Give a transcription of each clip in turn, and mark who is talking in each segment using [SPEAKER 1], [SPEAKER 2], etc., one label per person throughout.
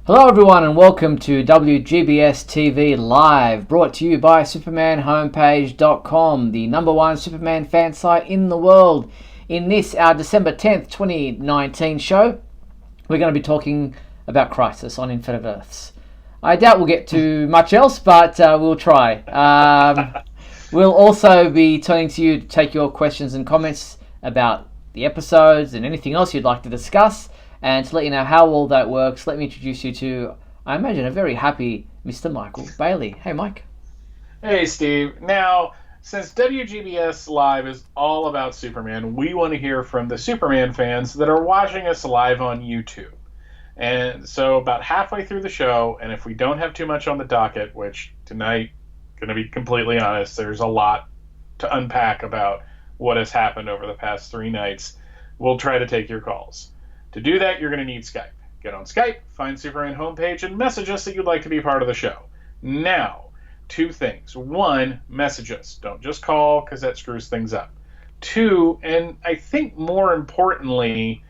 [SPEAKER 1] Hello everyone and welcome to WGBS TV Live, brought to you by SupermanHomepage.com, the #1 Superman fan site in the world. In this, our December 10th, 2019 show, we're going to be talking about Crisis on Infinite Earths. I doubt we'll get to much else, but we'll try. We'll also be turning to you to take your questions and comments about the episodes and anything else you'd like to discuss. And to let you know how all that works, let me introduce you to, I imagine, a very happy Mr. Michael Bailey. Hey, Mike.
[SPEAKER 2] Hey, Steve. Now, since WGBS Live is all about Superman, we want to hear from the Superman fans that are watching us live on YouTube. And so about halfway through the show, and if we don't have too much on the docket, which tonight, going to be completely honest, there's a lot to unpack about what has happened over the past 3 nights, we'll try to take your calls. To do that, you're going to need Skype. Get on Skype, find Superman homepage, and message us that you'd like to be part of the show. Now, 2 things. 1, message us. Don't just call, because that screws things up. 2, and I think more importantly,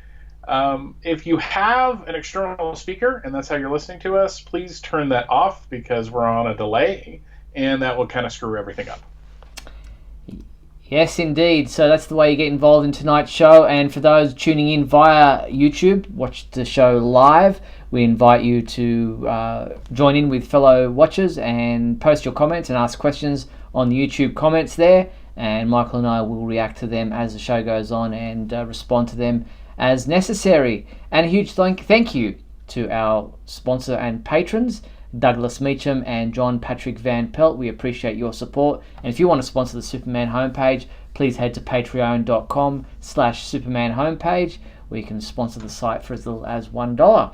[SPEAKER 2] if you have an external speaker, and that's how you're listening to us, please turn that off, because we're on a delay, and that will kind of screw everything up.
[SPEAKER 1] Yes, indeed. So that's the way you get involved in tonight's show. And for those tuning in via YouTube, watch the show live. We invite you to join in with fellow watchers and post your comments and ask questions on the YouTube comments there. And Michael and I will react to them as the show goes on and respond to them as necessary. And a huge thank you to our sponsor and patrons, Douglas Meacham and John Patrick Van Pelt. We appreciate your support. And if you want to sponsor the Superman homepage, please head to patreon.com/Superman homepage, where you can sponsor the site for as little as $1.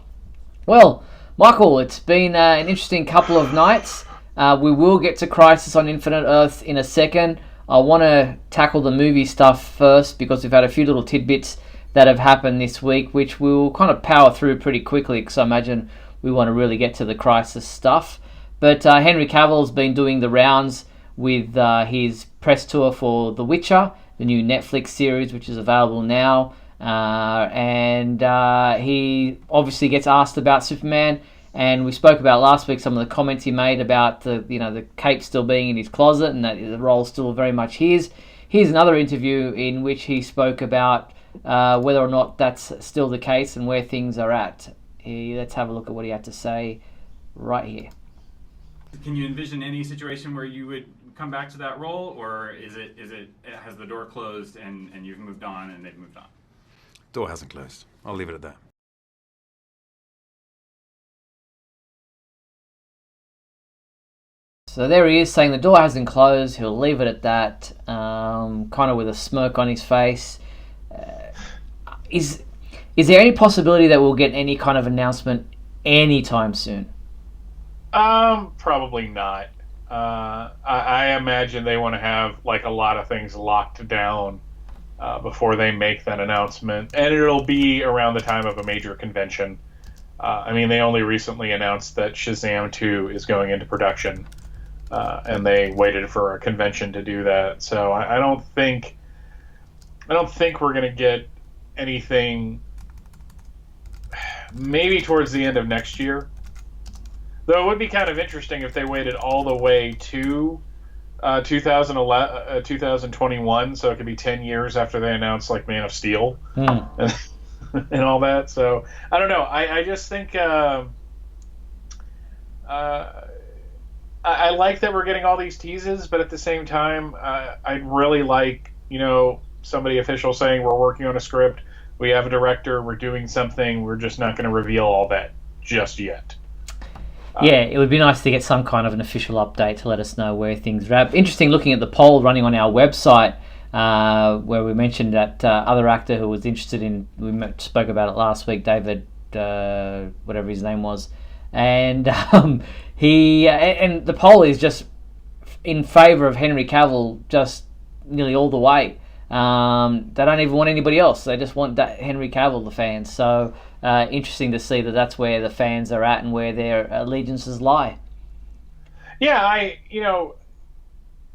[SPEAKER 1] Well, Michael, it's been an interesting couple of nights. We will get to Crisis on Infinite Earths in a second. I want to tackle the movie stuff first, because we've had a few little tidbits that have happened this week, which we'll kind of power through pretty quickly, because I imagine we want to really get to the Crisis stuff. But Henry Cavill's been doing the rounds with his press tour for The Witcher, the new Netflix series, which is available now. And he obviously gets asked about Superman. And we spoke about last week some of the comments he made about the cape still being in his closet and that the role's still very much his. Here's another interview in which he spoke about whether or not that's still the case and where things are at. Let's have a look at what he had to say right here.
[SPEAKER 3] Can you envision any situation where you would come back to that role, or has the door closed and you've moved on and they've moved on?
[SPEAKER 4] Door hasn't closed. I'll leave it at that.
[SPEAKER 1] So there he is saying the door hasn't closed. He'll leave it at that, kind of with a smirk on his face. Is there any possibility that we'll get any kind of announcement anytime soon?
[SPEAKER 2] Probably not. I imagine they want to have a lot of things locked down before they make that announcement, and it'll be around the time of a major convention. They only recently announced that Shazam 2 is going into production, and they waited for a convention to do that. So I don't think we're going to get anything. Maybe towards the end of next year. Though it would be kind of interesting if they waited all the way to 2021, so it could be 10 years after they announced Man of Steel and all that. So I don't know. I just think I like that we're getting all these teases, but at the same time, I'd really like somebody official saying we're working on a script. We have a director, we're doing something, we're just not going to reveal all that just yet.
[SPEAKER 1] Yeah, it would be nice to get some kind of an official update to let us know where things are at. Interesting looking at the poll running on our website, where we mentioned that other actor who was interested in, we spoke about it last week, David, whatever his name was, and and the poll is just in favour of Henry Cavill just nearly all the way. They don't even want anybody else. They just want Henry Cavill, the fans. So interesting to see that that's where the fans are at and where their allegiances lie.
[SPEAKER 2] Yeah,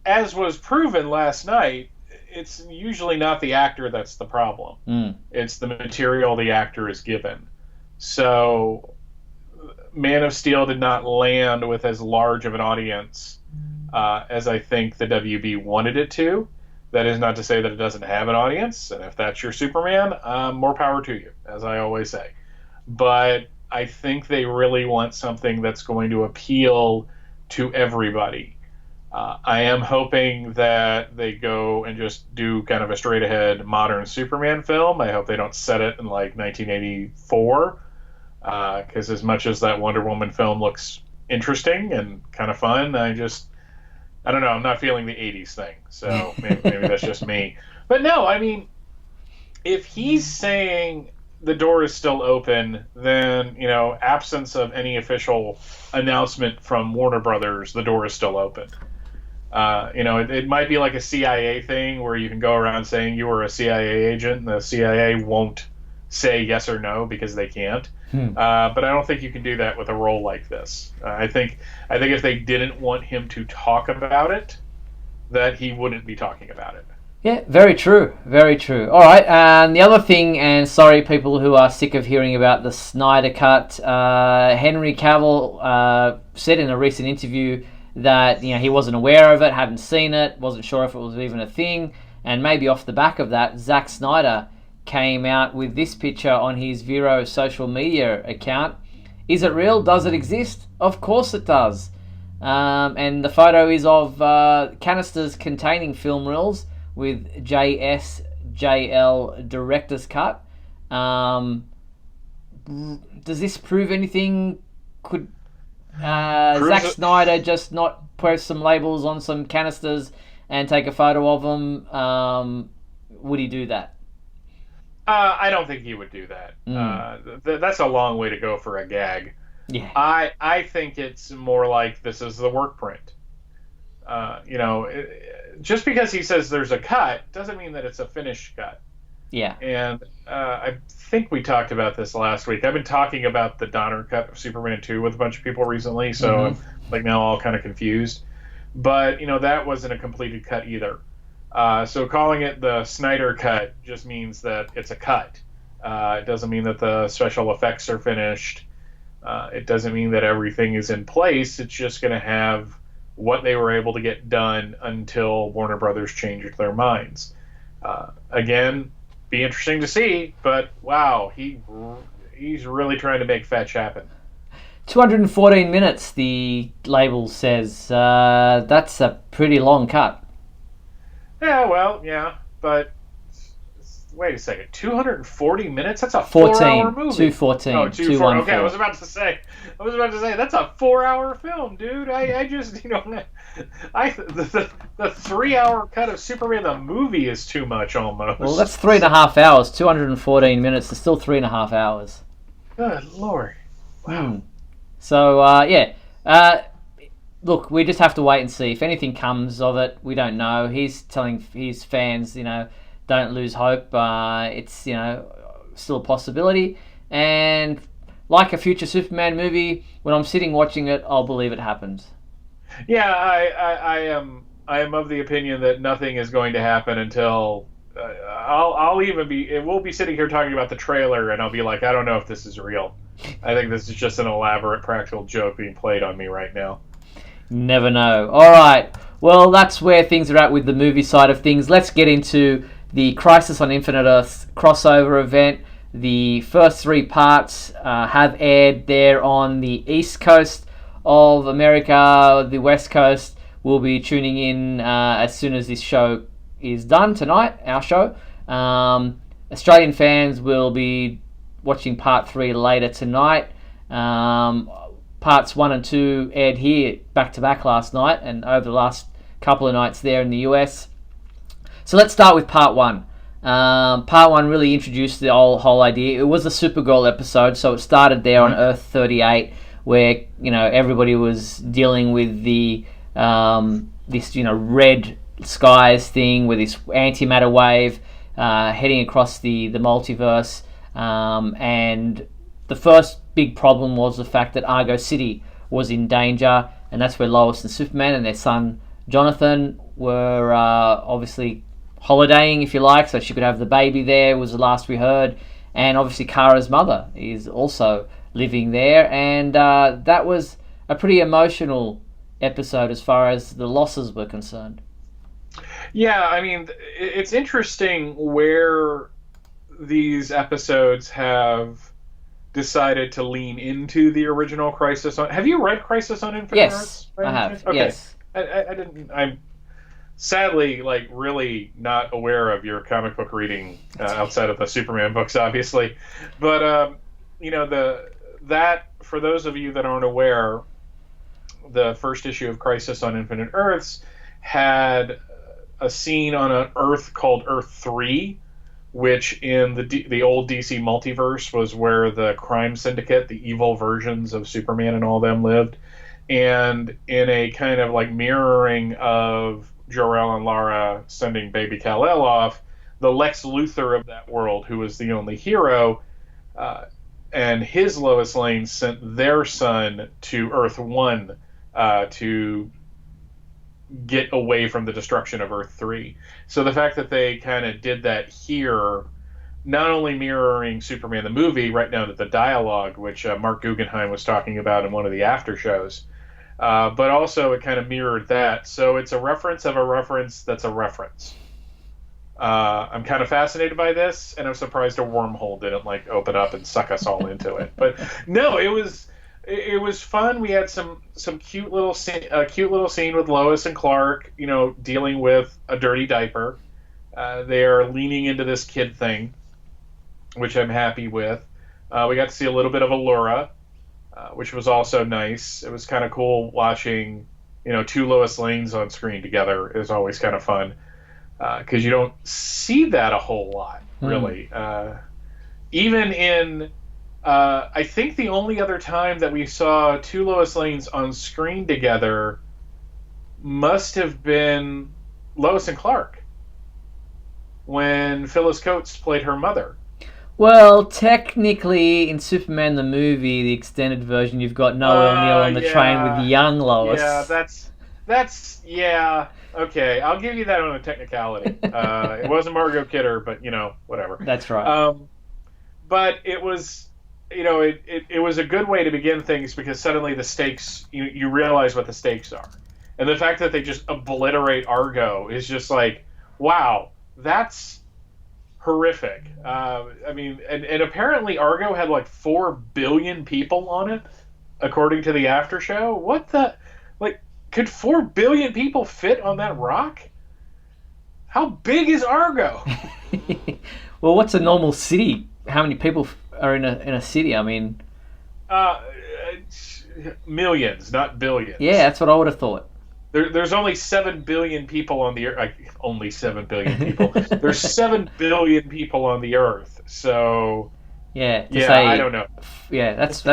[SPEAKER 2] as was proven last night, it's usually not the actor that's the problem. It's the material the actor is given. So Man of Steel did not land with as large of an audience as I think the WB wanted it to. That is not to say that it doesn't have an audience, and if that's your Superman, more power to you, as I always say. But I think they really want something that's going to appeal to everybody. I am hoping that they go and just do kind of a straight-ahead modern Superman film. I hope they don't set it in like 1984, because as much as that Wonder Woman film looks interesting and kind of fun, I don't know, I'm not feeling the 80s thing. So maybe that's just me. But no, I mean, if he's saying the door is still open, then, absence of any official announcement from Warner Brothers, the door is still open. It might be like a CIA thing where you can go around saying you were a CIA agent, and the CIA won't say yes or no because they can't. But I don't think you can do that with a role like this. I think if they didn't want him to talk about it, that he wouldn't be talking about it.
[SPEAKER 1] Yeah, very true. Very true. All right, and the other thing, and sorry people who are sick of hearing about the Snyder Cut, Henry Cavill said in a recent interview that he wasn't aware of it, hadn't seen it, wasn't sure if it was even a thing, and maybe off the back of that, Zack Snyder came out with this picture on his Vero social media account. Is it real? Does it exist? Of course it does. And the photo is of canisters containing film reels with JSJL Director's Cut. Does this prove anything? Could Zack Snyder just not post some labels on some canisters and take a photo of them? Would he do that?
[SPEAKER 2] I don't think he would do that. That's a long way to go for a gag.
[SPEAKER 1] Yeah.
[SPEAKER 2] I think it's more like this is the work print. Just because he says there's a cut doesn't mean that it's a finished cut.
[SPEAKER 1] Yeah.
[SPEAKER 2] And I think we talked about this last week. I've been talking about the Donner cut of Superman 2 with a bunch of people recently, so I'm now all kind of confused. But, that wasn't a completed cut either. So calling it the Snyder cut just means that it's a cut. It doesn't mean that the special effects are finished. It doesn't mean that everything is in place. It's just going to have what they were able to get done until Warner Brothers changed their minds. Again, be interesting to see, but wow, he's really trying to make fetch happen.
[SPEAKER 1] 214 minutes, the label says. That's a pretty long cut.
[SPEAKER 2] Yeah, but wait a second. 240 minutes? That's a 4-hour movie.
[SPEAKER 1] 214.
[SPEAKER 2] Oh, 214. Okay, I was about to say that's a 4-hour film, dude. I just, the 3-hour cut of Superman the movie is too much almost.
[SPEAKER 1] Well, that's 3.5 hours. 214 minutes is still 3.5 hours.
[SPEAKER 2] Good Lord. Wow.
[SPEAKER 1] So, look, we just have to wait and see. If anything comes of it, we don't know. He's telling his fans, don't lose hope. It's, still a possibility. And like a future Superman movie, when I'm sitting watching it, I'll believe it happened.
[SPEAKER 2] Yeah, I am of the opinion that nothing is going to happen until we'll be sitting here talking about the trailer, and I'll be like, I don't know if this is real. I think this is just an elaborate practical joke being played on me right now.
[SPEAKER 1] Never know. All right. Well, that's where things are at with the movie side of things. Let's get into the Crisis on Infinite Earths crossover event. The first 3 parts have aired there on the East Coast of America. The West Coast will be tuning in as soon as this show is done tonight, our show. Australian fans will be watching part 3 later tonight. Parts 1 and 2 aired here back-to-back last night and over the last couple of nights there in the US. So let's start with part 1. Part 1 really introduced the whole idea. It was a Supergirl episode, so it started there on Earth 38, where everybody was dealing with the this red skies thing with this antimatter wave heading across the multiverse, and the first big problem was the fact that Argo City was in danger, and that's where Lois and Superman and their son Jonathan were obviously holidaying, if you like, so she could have the baby there, was the last we heard. And obviously Kara's mother is also living there, and that was a pretty emotional episode as far as the losses were concerned.
[SPEAKER 2] Yeah, I mean, it's interesting where these episodes have decided to lean into the original Crisis on... Have you read Crisis on Infinite Earths?
[SPEAKER 1] Yes, I have.
[SPEAKER 2] Okay.
[SPEAKER 1] Yes.
[SPEAKER 2] I didn't... I'm sadly, like, really not aware of your comic book reading outside of the Superman books, obviously. But, you know, that, for those of you that aren't aware, the first issue of Crisis on Infinite Earths had a scene on an Earth called Earth 3, which in the old DC multiverse was where the crime syndicate, the evil versions of Superman and all them lived. And in a kind of like mirroring of Jor-El and Lara sending baby Kal-El off, the Lex Luthor of that world, who was the only hero, and his Lois Lane sent their son to Earth 1 to get away from the destruction of Earth 3. So the fact that they kind of did that here, not only mirroring Superman the movie right now to the dialogue, which Mark Guggenheim was talking about in one of the after shows, but also it kind of mirrored that. So it's a reference of a reference that's a reference. I'm kind of fascinated by this, and I'm surprised a wormhole didn't like open up and suck us all into it. But no, it was fun. We had some cute little scene with Lois and Clark, you know, dealing with a dirty diaper. They are leaning into this kid thing, which I'm happy with. We got to see a little bit of Allura, which was also nice. It was kind of cool watching, you know, two Lois Lanes on screen together. Is always kind of fun because you don't see that a whole lot, really. Even in I think the only other time that we saw two Lois Lanes on screen together must have been Lois and Clark, when Phyllis Coates played her mother.
[SPEAKER 1] Well, technically, in Superman the movie, the extended version, you've got Noel Neal on the train with young Lois.
[SPEAKER 2] Yeah, that's yeah. Okay, I'll give you that on a technicality. It wasn't Margot Kidder, but you know, whatever.
[SPEAKER 1] That's right.
[SPEAKER 2] But it was. You know, it was a good way to begin things because suddenly the stakes, you realize what the stakes are. And the fact that they just obliterate Argo is just like, wow, that's horrific. I mean, and apparently Argo had like 4 billion people on it, according to the after show. What the? Like, could 4 billion people fit on that rock? How big is Argo?
[SPEAKER 1] Well, what's a normal city? How many people are in a city? I mean,
[SPEAKER 2] millions, not billions.
[SPEAKER 1] Yeah, that's what I would have thought.
[SPEAKER 2] There's only 7 billion people on the Earth. Only 7 billion people. There's 7 billion people on the Earth. So I don't know.
[SPEAKER 1] Yeah, that's.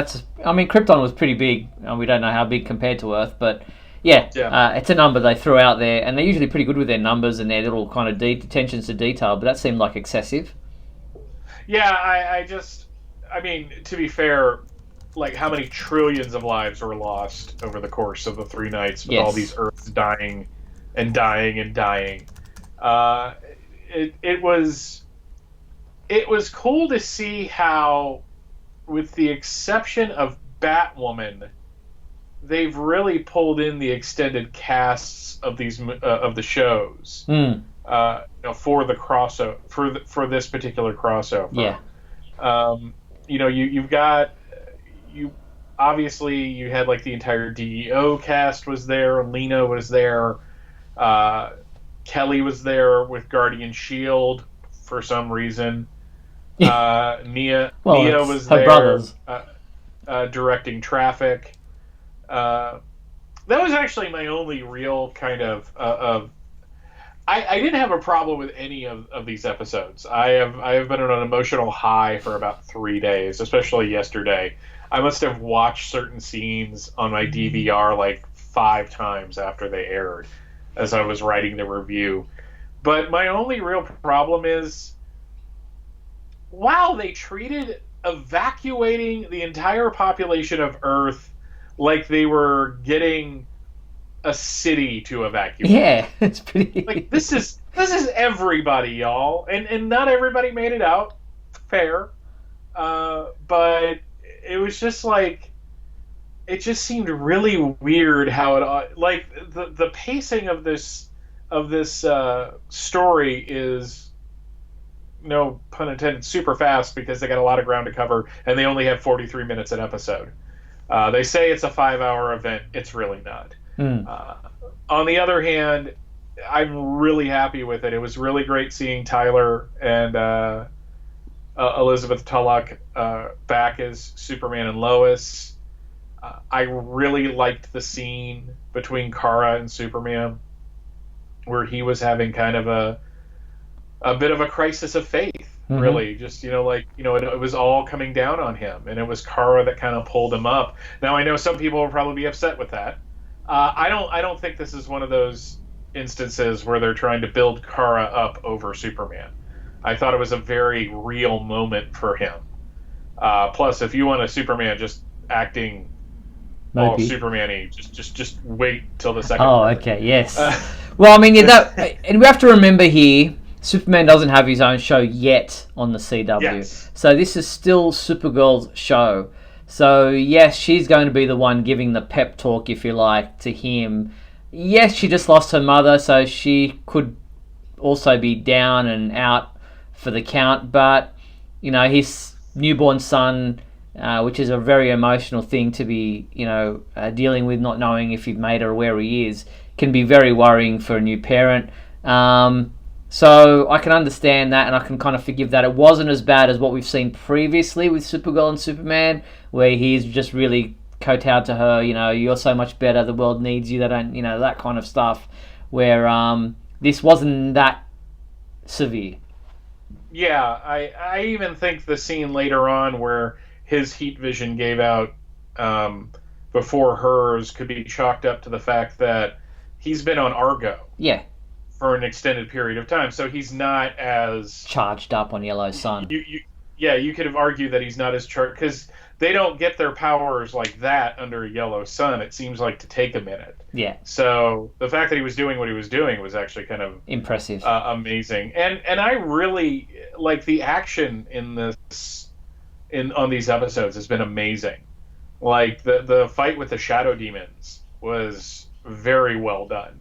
[SPEAKER 1] I mean, Krypton was pretty big. We don't know how big compared to Earth, but it's a number they threw out there, and they're usually pretty good with their numbers and their little kind of attentions to detail. But that seemed like excessive.
[SPEAKER 2] Yeah, I mean, to be fair, like how many trillions of lives were lost over the course of the 3 nights with all these Earths dying and dying and dying. It was cool to see how, with the exception of Batwoman, they've really pulled in the extended casts of these of the shows. For the crossover for this particular crossover.
[SPEAKER 1] Yeah.
[SPEAKER 2] You've got obviously you had like the entire DEO cast was there. Lena was there. Kelly was there with Guardian Shield for some reason. Nia was there.
[SPEAKER 1] Brothers.
[SPEAKER 2] Directing Traffic. That was actually my only real kind of I didn't have a problem with any of these episodes. I have been on an emotional high for about 3 days, especially yesterday. I must have watched certain scenes on my DVR like 5 times after they aired as I was writing the review. But my only real problem is, wow, they treated evacuating the entire population of Earth like they were getting a city to evacuate.
[SPEAKER 1] Yeah, it's pretty.
[SPEAKER 2] Like this is everybody, y'all, and not everybody made it out. Fair, but it was just like, it just seemed really weird how it, like, the pacing of this story is, no pun intended, super fast because they got a lot of ground to cover and they only have 43 minutes an episode. They say it's a 5-hour event. It's really not. On the other hand, I'm really happy with it. It was really great seeing Tyler and Elizabeth Tulloch back as Superman and Lois. I really liked the scene between Kara and Superman, where he was having kind of a bit of a crisis of faith. Really, just it was all coming down on him, and it was Kara that kind of pulled him up. Now I know some people will probably be upset with that. I don't think this is one of those instances where they're trying to build Kara up over Superman. I thought it was a very real moment for him. Plus, if you want a Superman just acting all Superman-y, just wait till the second.
[SPEAKER 1] Oh, okay, yes. Well, I mean, and we have to remember here, Superman doesn't have his own show yet on the CW.
[SPEAKER 2] Yes.
[SPEAKER 1] So this is still Supergirl's show. So, yes, she's going to be the one giving the pep talk, if you like, to him. Yes, she just lost her mother, so she could also be down and out for the count. But, his newborn son, which is a very emotional thing to be, dealing with, not knowing if you've made her where he is, can be very worrying for a new parent. So I can understand that, and I can kind of forgive that. It wasn't as bad as what we've seen previously with Supergirl and Superman, where he's just really kowtowed to her, you're so much better, the world needs you, they don't, that kind of stuff, where this wasn't that severe.
[SPEAKER 2] Yeah, I even think the scene later on where his heat vision gave out before hers could be chalked up to the fact that he's been on Argo.
[SPEAKER 1] Yeah.
[SPEAKER 2] For an extended period of time, so he's not as
[SPEAKER 1] charged up on Yellow Sun.
[SPEAKER 2] You could have argued that he's not as charged because they don't get their powers like that under Yellow Sun. It seems like to take a minute.
[SPEAKER 1] Yeah.
[SPEAKER 2] So the fact that he was doing what he was doing was actually kind of
[SPEAKER 1] impressive,
[SPEAKER 2] amazing, and I really like the action on these episodes has been amazing. Like the fight with the Shadow Demons was very well done.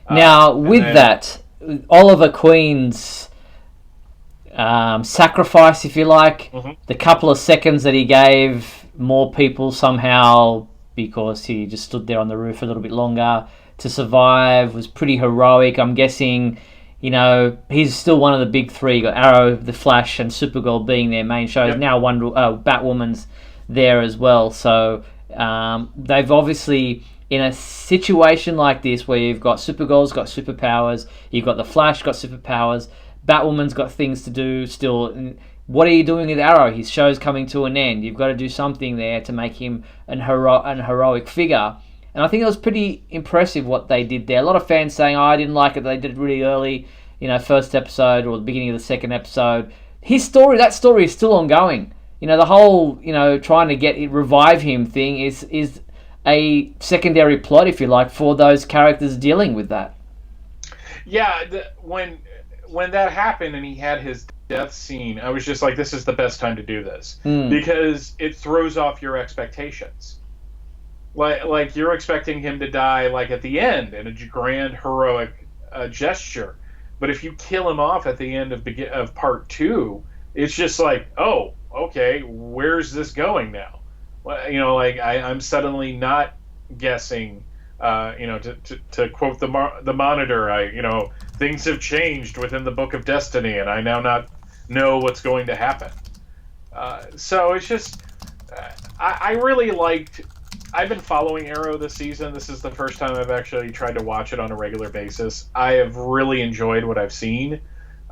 [SPEAKER 1] Now, with that, Oliver Queen's sacrifice, if you like, the couple of seconds that he gave more people somehow, because he just stood there on the roof a little bit longer to survive, was pretty heroic. I'm guessing, he's still one of the big three. Got Arrow, The Flash, and Supergirl being their main shows. Yep. Now Batwoman's there as well. So they've obviously, in a situation like this where you've got Supergirl's got superpowers, you've got the Flash got superpowers, Batwoman's got things to do still. What are you doing with Arrow? His show's coming to an end. You've got to do something there to make him an heroic figure. And I think it was pretty impressive what they did there. A lot of fans saying, I didn't like it. They did it really early, first episode or the beginning of the second episode. That story is still ongoing. The whole, trying to revive him thing is a secondary plot, if you like, for those characters dealing with that.
[SPEAKER 2] Yeah, when that happened and he had his death scene, I was just like, this is the best time to do this. Because it throws off your expectations. Like you're expecting him to die like at the end in a grand heroic gesture. But if you kill him off at the end of part 2, it's just like, oh, okay, where's this going now? I'm suddenly not guessing. To quote the Monitor, things have changed within the Book of Destiny, and I now not know what's going to happen. So it's just, I really liked. I've been following Arrow this season. This is the first time I've actually tried to watch it on a regular basis. I have really enjoyed what I've seen.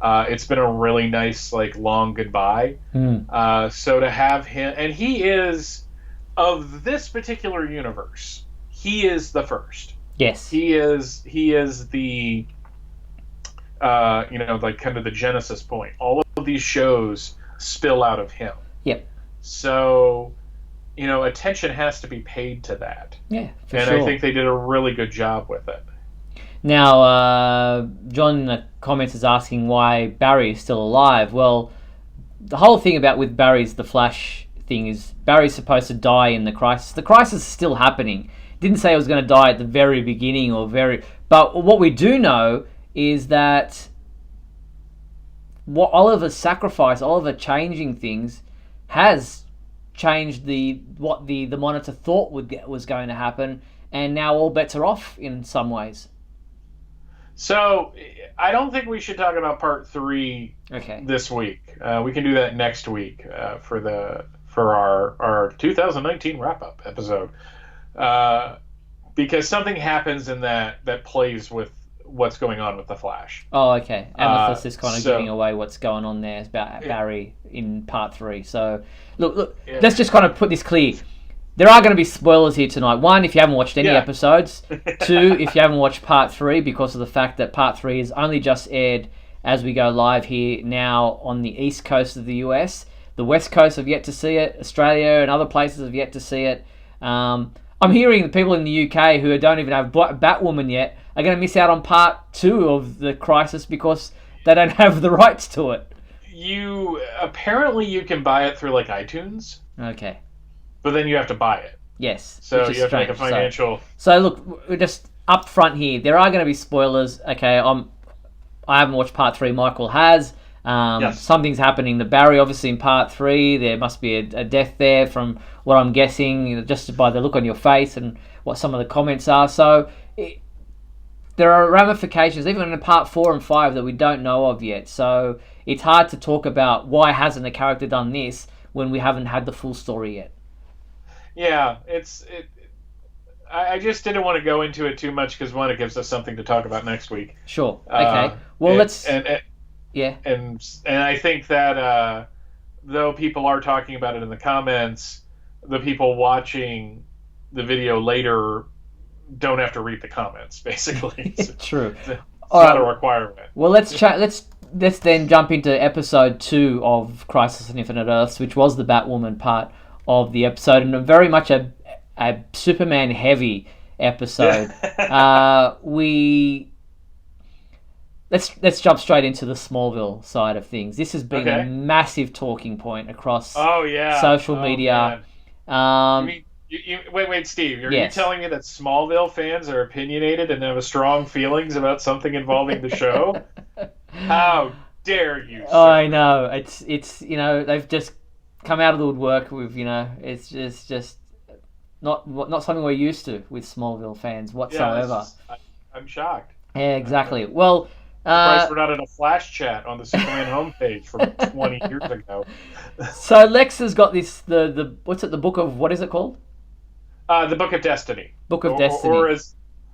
[SPEAKER 2] It's been a really nice, long goodbye. So to have him, and he is. Of this particular universe, he is the first.
[SPEAKER 1] Yes.
[SPEAKER 2] He is the, kind of the genesis point. All of these shows spill out of him.
[SPEAKER 1] Yep.
[SPEAKER 2] So, attention has to be paid to that.
[SPEAKER 1] Yeah, for
[SPEAKER 2] and
[SPEAKER 1] sure.
[SPEAKER 2] I think they did a really good job with it.
[SPEAKER 1] Now, John in the comments is asking why Barry is still alive. Well, the whole thing with Barry's The Flash thing is Barry's supposed to die in the crisis. The crisis is still happening. Didn't say he was going to die at the very beginning but what we do know is that what Oliver's sacrifice, Oliver changing things, has changed what the Monitor thought was going to happen, and now all bets are off in some ways.
[SPEAKER 2] So I don't think we should talk about part 3 this week. We can do that next week for our 2019 wrap-up episode, because something happens in that plays with what's going on with the Flash.
[SPEAKER 1] Oh, okay. Amethyst is kind of giving away what's going on there about Barry in part 3. So look, let's just kind of put this clear. There are going to be spoilers here tonight. 1, if you haven't watched any episodes. 2, if you haven't watched part 3, because of the fact that part 3 is only just aired as we go live here now on the east coast of the US. The west coast have yet to see it. Australia and other places have yet to see it. I'm hearing the people in the UK who don't even have Batwoman yet are going to miss out on part 2 of the crisis because they don't have the rights to it.
[SPEAKER 2] Apparently you can buy it through like iTunes.
[SPEAKER 1] Okay.
[SPEAKER 2] But then you have to buy it.
[SPEAKER 1] Yes.
[SPEAKER 2] So you have to make a financial...
[SPEAKER 1] So look, we're just up front here. There are going to be spoilers. Okay, I haven't watched part 3. Michael has. Something's happening to Barry, obviously, in part 3. There must be a death there from what I'm guessing, just by the look on your face and what some of the comments are. So there are ramifications, even in part 4 and 5, that we don't know of yet. So it's hard to talk about why hasn't the character done this when we haven't had the full story yet.
[SPEAKER 2] Yeah, I just didn't want to go into it too much because, 1, it gives us something to talk about next week.
[SPEAKER 1] Sure. Okay. Well, let's... Yeah.
[SPEAKER 2] And I think that though people are talking about it in the comments, the people watching the video later don't have to read the comments, basically.
[SPEAKER 1] True.
[SPEAKER 2] It's not a requirement.
[SPEAKER 1] Well, let's then jump into episode 2 of Crisis on Infinite Earths, which was the Batwoman part of the episode, and very much a Superman heavy episode. Let's jump straight into the Smallville side of things. This has been a massive talking point across social media.
[SPEAKER 2] Wait, Steve. Are you telling me that Smallville fans are opinionated and have strong feelings about something involving the show? How dare you, sir?
[SPEAKER 1] Oh, I know. It's they've just come out of the woodwork with, it's just not something we're used to with Smallville fans whatsoever.
[SPEAKER 2] I'm shocked.
[SPEAKER 1] Yeah, exactly. Well,
[SPEAKER 2] surprised we're not in a flash chat on the Superman homepage from 20 years ago.
[SPEAKER 1] So Lex has got this the book of, what is it called?
[SPEAKER 2] The Book of Destiny.
[SPEAKER 1] Book of Destiny.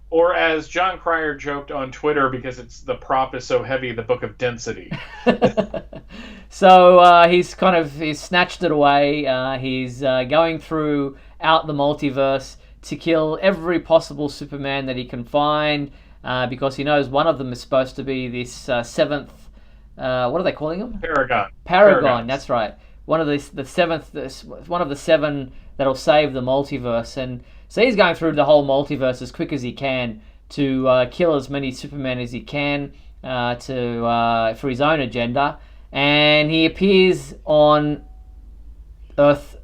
[SPEAKER 2] Or as John Cryer joked on Twitter, because the prop is so heavy, the Book of Density.
[SPEAKER 1] So he's snatched it away. He's going throughout the multiverse to kill every possible Superman that he can find, because he knows one of them is supposed to be this seventh. What are they calling him? Paragon. That's right. One of the seven that'll save the multiverse, and so he's going through the whole multiverse as quick as he can to kill as many Supermen as he can for his own agenda. And he appears on Earth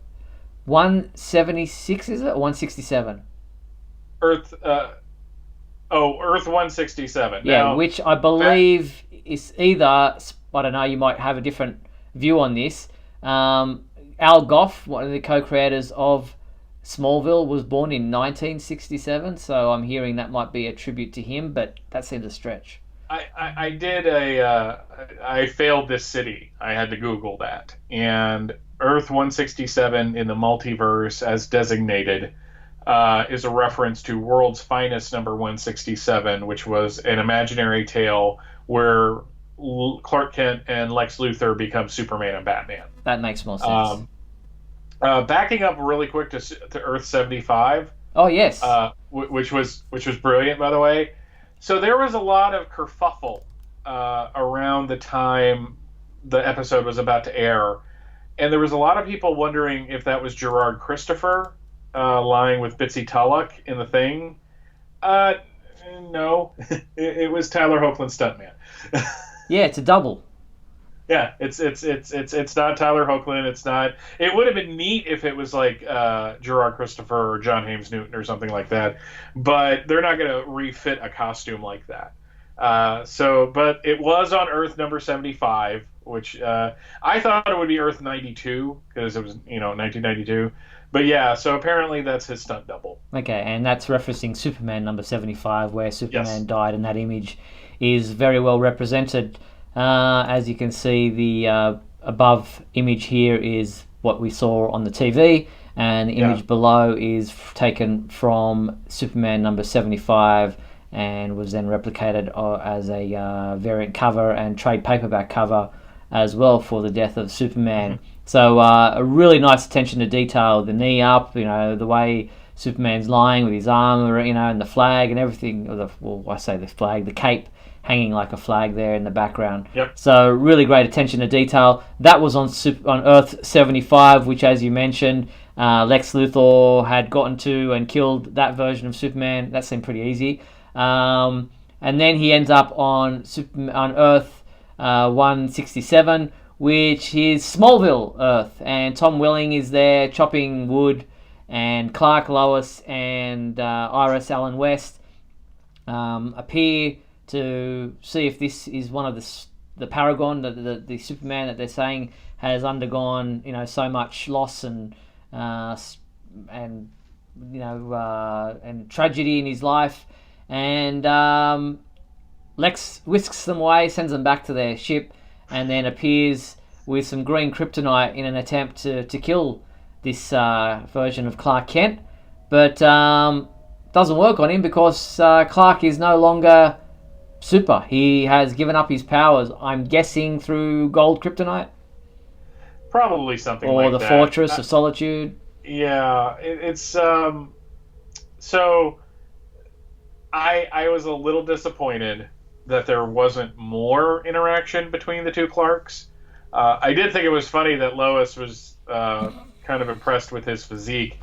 [SPEAKER 1] 176, is it? Or 167?
[SPEAKER 2] Earth 167.
[SPEAKER 1] Yeah,
[SPEAKER 2] now,
[SPEAKER 1] which I believe is either, I don't know, you might have a different view on this. Al Gough, one of the co-creators of Smallville, was born in 1967, so I'm hearing that might be a tribute to him, but that seems a stretch.
[SPEAKER 2] I failed this city. I had to Google that. And Earth 167 in the multiverse, as designated, is a reference to World's Finest number 167, which was an imaginary tale where Clark Kent and Lex Luthor become Superman and Batman.
[SPEAKER 1] That makes more sense.
[SPEAKER 2] Backing up really quick to Earth 75.
[SPEAKER 1] Oh yes.
[SPEAKER 2] Which was brilliant, by the way. So there was a lot of kerfuffle around the time the episode was about to air, and there was a lot of people wondering if that was Gerard Christopher lying with Bitsy Tulloch in The Thing. No, it was Tyler Hoechlin, stuntman.
[SPEAKER 1] Yeah, it's a double.
[SPEAKER 2] Yeah, it's not Tyler Hoechlin. It's not. It would have been neat if it was like Gerard Christopher or John James Newton or something like that, but they're not going to refit a costume like that. But it was on Earth number 75, which I thought it would be Earth 92 because it was 1992. But yeah, so apparently that's his stunt double.
[SPEAKER 1] Okay, and that's referencing Superman number 75, where Superman
[SPEAKER 2] Yes.
[SPEAKER 1] died, and that image is very well represented. As you can see, the above image here is what we saw on the TV, and the image below is taken from Superman number 75 and was then replicated as a variant cover and trade paperback cover as well for the death of Superman. Mm-hmm. So a really nice attention to detail, the knee up, the way Superman's lying with his arm, and the flag and everything. The flag, the cape hanging like a flag there in the background.
[SPEAKER 2] Yep.
[SPEAKER 1] So really great attention to detail. That was on Earth 75, which, as you mentioned, Lex Luthor had gotten to and killed that version of Superman. That seemed pretty easy. And then he ends up on Earth 167, which is Smallville Earth, and Tom Welling is there chopping wood, and Clark, Lois, and Iris Allen West appear to see if this is one of the Paragon, the Superman that they're saying has undergone so much loss and tragedy in his life, and Lex whisks them away, sends them back to their ship, and then appears with some green kryptonite in an attempt to kill this version of Clark Kent. But doesn't work on him because Clark is no longer super. He has given up his powers, I'm guessing, through gold kryptonite?
[SPEAKER 2] Probably something
[SPEAKER 1] or
[SPEAKER 2] like
[SPEAKER 1] the
[SPEAKER 2] that.
[SPEAKER 1] Fortress of Solitude?
[SPEAKER 2] Yeah, it's... So, I was a little disappointed that there wasn't more interaction between the two Clarks. I did think it was funny that Lois was kind of impressed with his physique,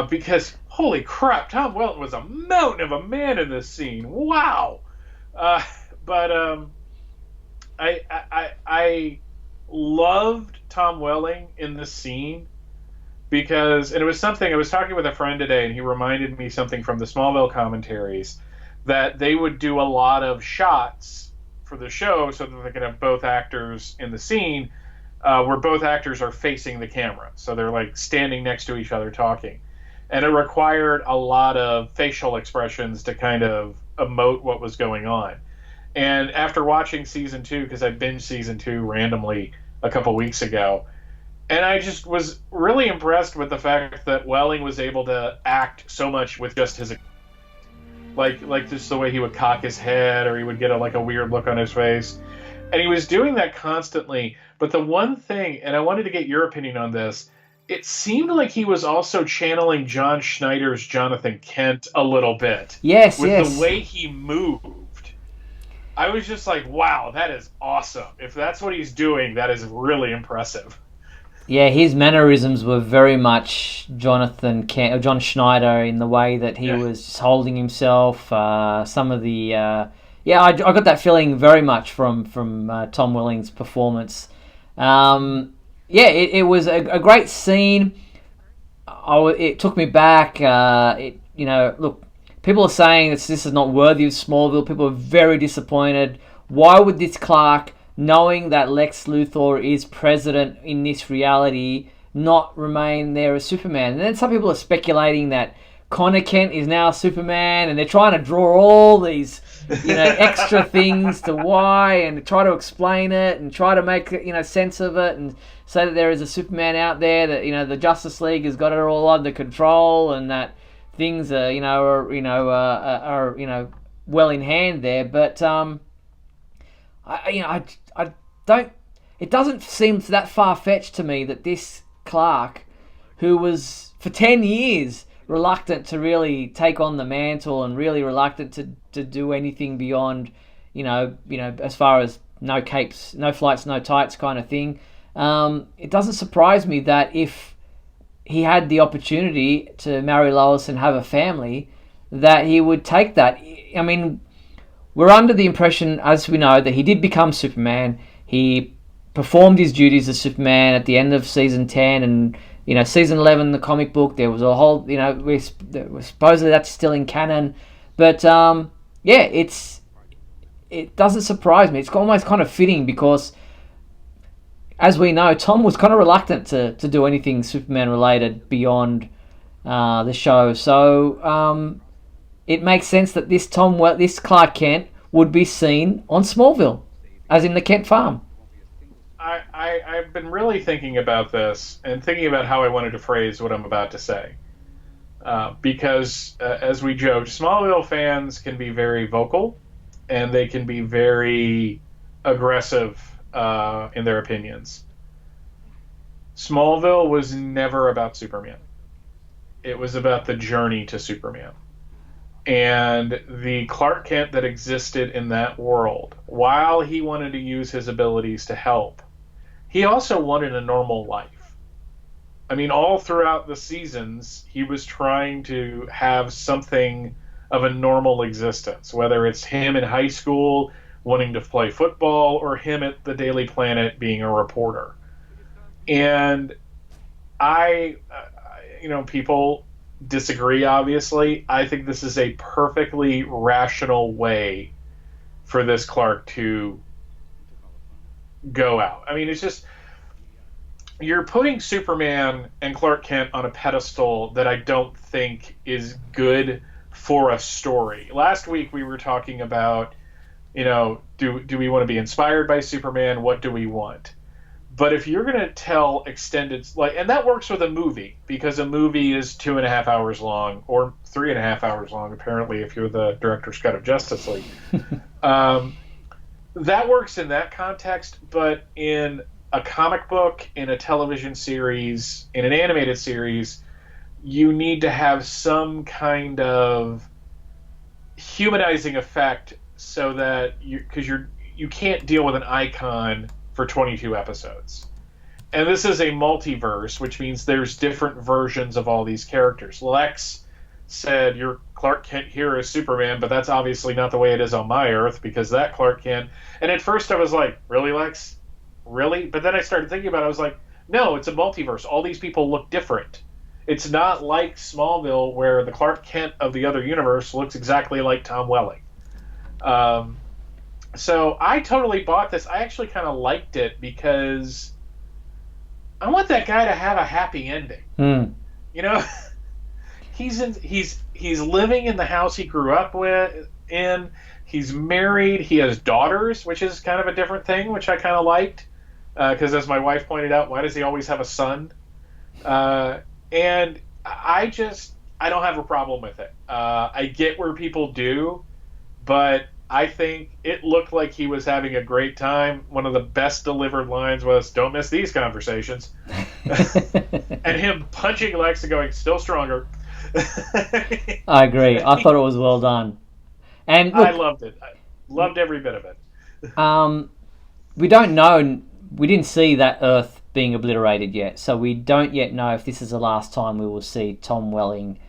[SPEAKER 2] because holy crap, Tom Welling was a mountain of a man in this scene. Wow. But I loved Tom Welling in this scene because, and it was something, I was talking with a friend today and he reminded me something from the Smallville commentaries, that they would do a lot of shots for the show so that they could have both actors in the scene where both actors are facing the camera. So they're like standing next to each other talking. And it required a lot of facial expressions to kind of emote what was going on. And after watching season 2, because I binged season 2 randomly a couple weeks ago, and I just was really impressed with the fact that Welling was able to act so much with just his, like just the way he would cock his head, or he would get a weird look on his face, and he was doing that constantly. But the one thing, and I wanted to get your opinion on this, it seemed like he was also channeling John Schneider's Jonathan Kent a little bit.
[SPEAKER 1] Yes,
[SPEAKER 2] with
[SPEAKER 1] yes.
[SPEAKER 2] the way he moved. I was just like, wow, that is awesome. If that's what he's doing, that is really impressive.
[SPEAKER 1] Yeah, his mannerisms were very much Jonathan Kent, or John Schneider, in the way that he was holding himself. Some of the I got that feeling very much from Tom Welling's performance. It was a great scene. It took me back. Look, people are saying this is not worthy of Smallville. People are very disappointed. Why would this Clark, knowing that Lex Luthor is president in this reality, not remain there as Superman? And then some people are speculating that Connor Kent is now Superman, and they're trying to draw all these extra things to why, and try to explain it and try to make sense of it, and say that there is a Superman out there, that the Justice League has got it all under control, and that things are well in hand there. But I don't. It doesn't seem that far-fetched to me that this Clark, who was for 10 years reluctant to really take on the mantle and really reluctant to do anything beyond, as far as no capes, no flights, no tights kind of thing. It doesn't surprise me that if he had the opportunity to marry Lois and have a family, that he would take that. I mean, we're under the impression, as we know, that he did become Superman. He performed his duties as Superman at the end of season 10, and season 11, the comic book, there was a whole, supposedly that's still in canon, but it doesn't surprise me. It's almost kind of fitting because, as we know, Tom was kind of reluctant to do anything Superman related beyond the show, so it makes sense that this Clark Kent would be seen on Smallville, as in the Kent farm.
[SPEAKER 2] I've been really thinking about this and thinking about how I wanted to phrase what I'm about to say. Because, as we joked, Smallville fans can be very vocal and they can be very aggressive in their opinions. Smallville was never about Superman. It was about the journey to Superman. And the Clark Kent that existed in that world, while he wanted to use his abilities to help, he also wanted a normal life. I mean, all throughout the seasons, he was trying to have something of a normal existence, whether it's him in high school wanting to play football or him at the Daily Planet being a reporter. And people disagree, obviously. I think this is a perfectly rational way for this Clark to go out. I mean, it's just, you're putting Superman and Clark Kent on a pedestal that I don't think is good for a story. Last week we were talking about, do we want to be inspired by Superman? What do we want? But if you're going to tell extended, and that works with a movie, because a movie is 2.5 hours long, or 3.5 hours long, apparently, if you're the director's cut of Justice League. That works in that context, but in a comic book, in a television series, in an animated series, you need to have some kind of humanizing effect so that you can't deal with an icon for 22 episodes. And this is a multiverse, which means there's different versions of all these characters. Lex said, "Your Clark Kent here is Superman, but that's obviously not the way it is on my Earth, because that Clark Kent..." And at first I was like, really, Lex? Really? But then I started thinking about it. I was like, no, it's a multiverse. All these people look different. It's not like Smallville, where the Clark Kent of the other universe looks exactly like Tom Welling. So I totally bought this. I actually kind of liked it because I want that guy to have a happy ending. He's living in the house he grew up in. He's married. He has daughters, which is kind of a different thing, which I kind of liked. Because as my wife pointed out, why does he always have a son? And I don't have a problem with it. I get where people do, but I think it looked like he was having a great time. One of the best delivered lines was, "Don't miss these conversations." And him punching Lex and going, "Still stronger."
[SPEAKER 1] I agree. I thought it was well done. And look,
[SPEAKER 2] I loved it. I loved every bit of it.
[SPEAKER 1] We don't know. We didn't see that Earth being obliterated yet, so we don't yet know if this is the last time we will see Tom Welling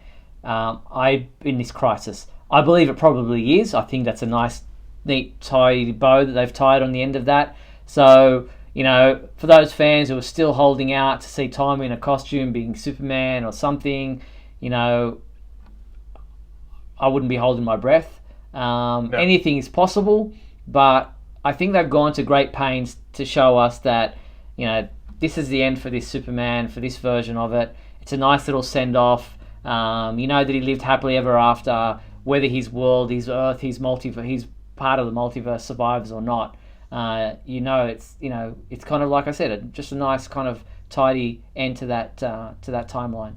[SPEAKER 1] in this crisis. I believe it probably is. I think that's a nice, neat, tidy bow that they've tied on the end of that. So, for those fans who are still holding out to see Tom in a costume being Superman or something, I wouldn't be holding my breath. No. Anything is possible, but I think they've gone to great pains to show us that, this is the end for this Superman, for this version of it. It's a nice little send-off. That he lived happily ever after. Whether his world, his Earth, his multiverse, he's part of the multiverse survives or not, it's kind of like I said, just a nice kind of tidy end to that timeline.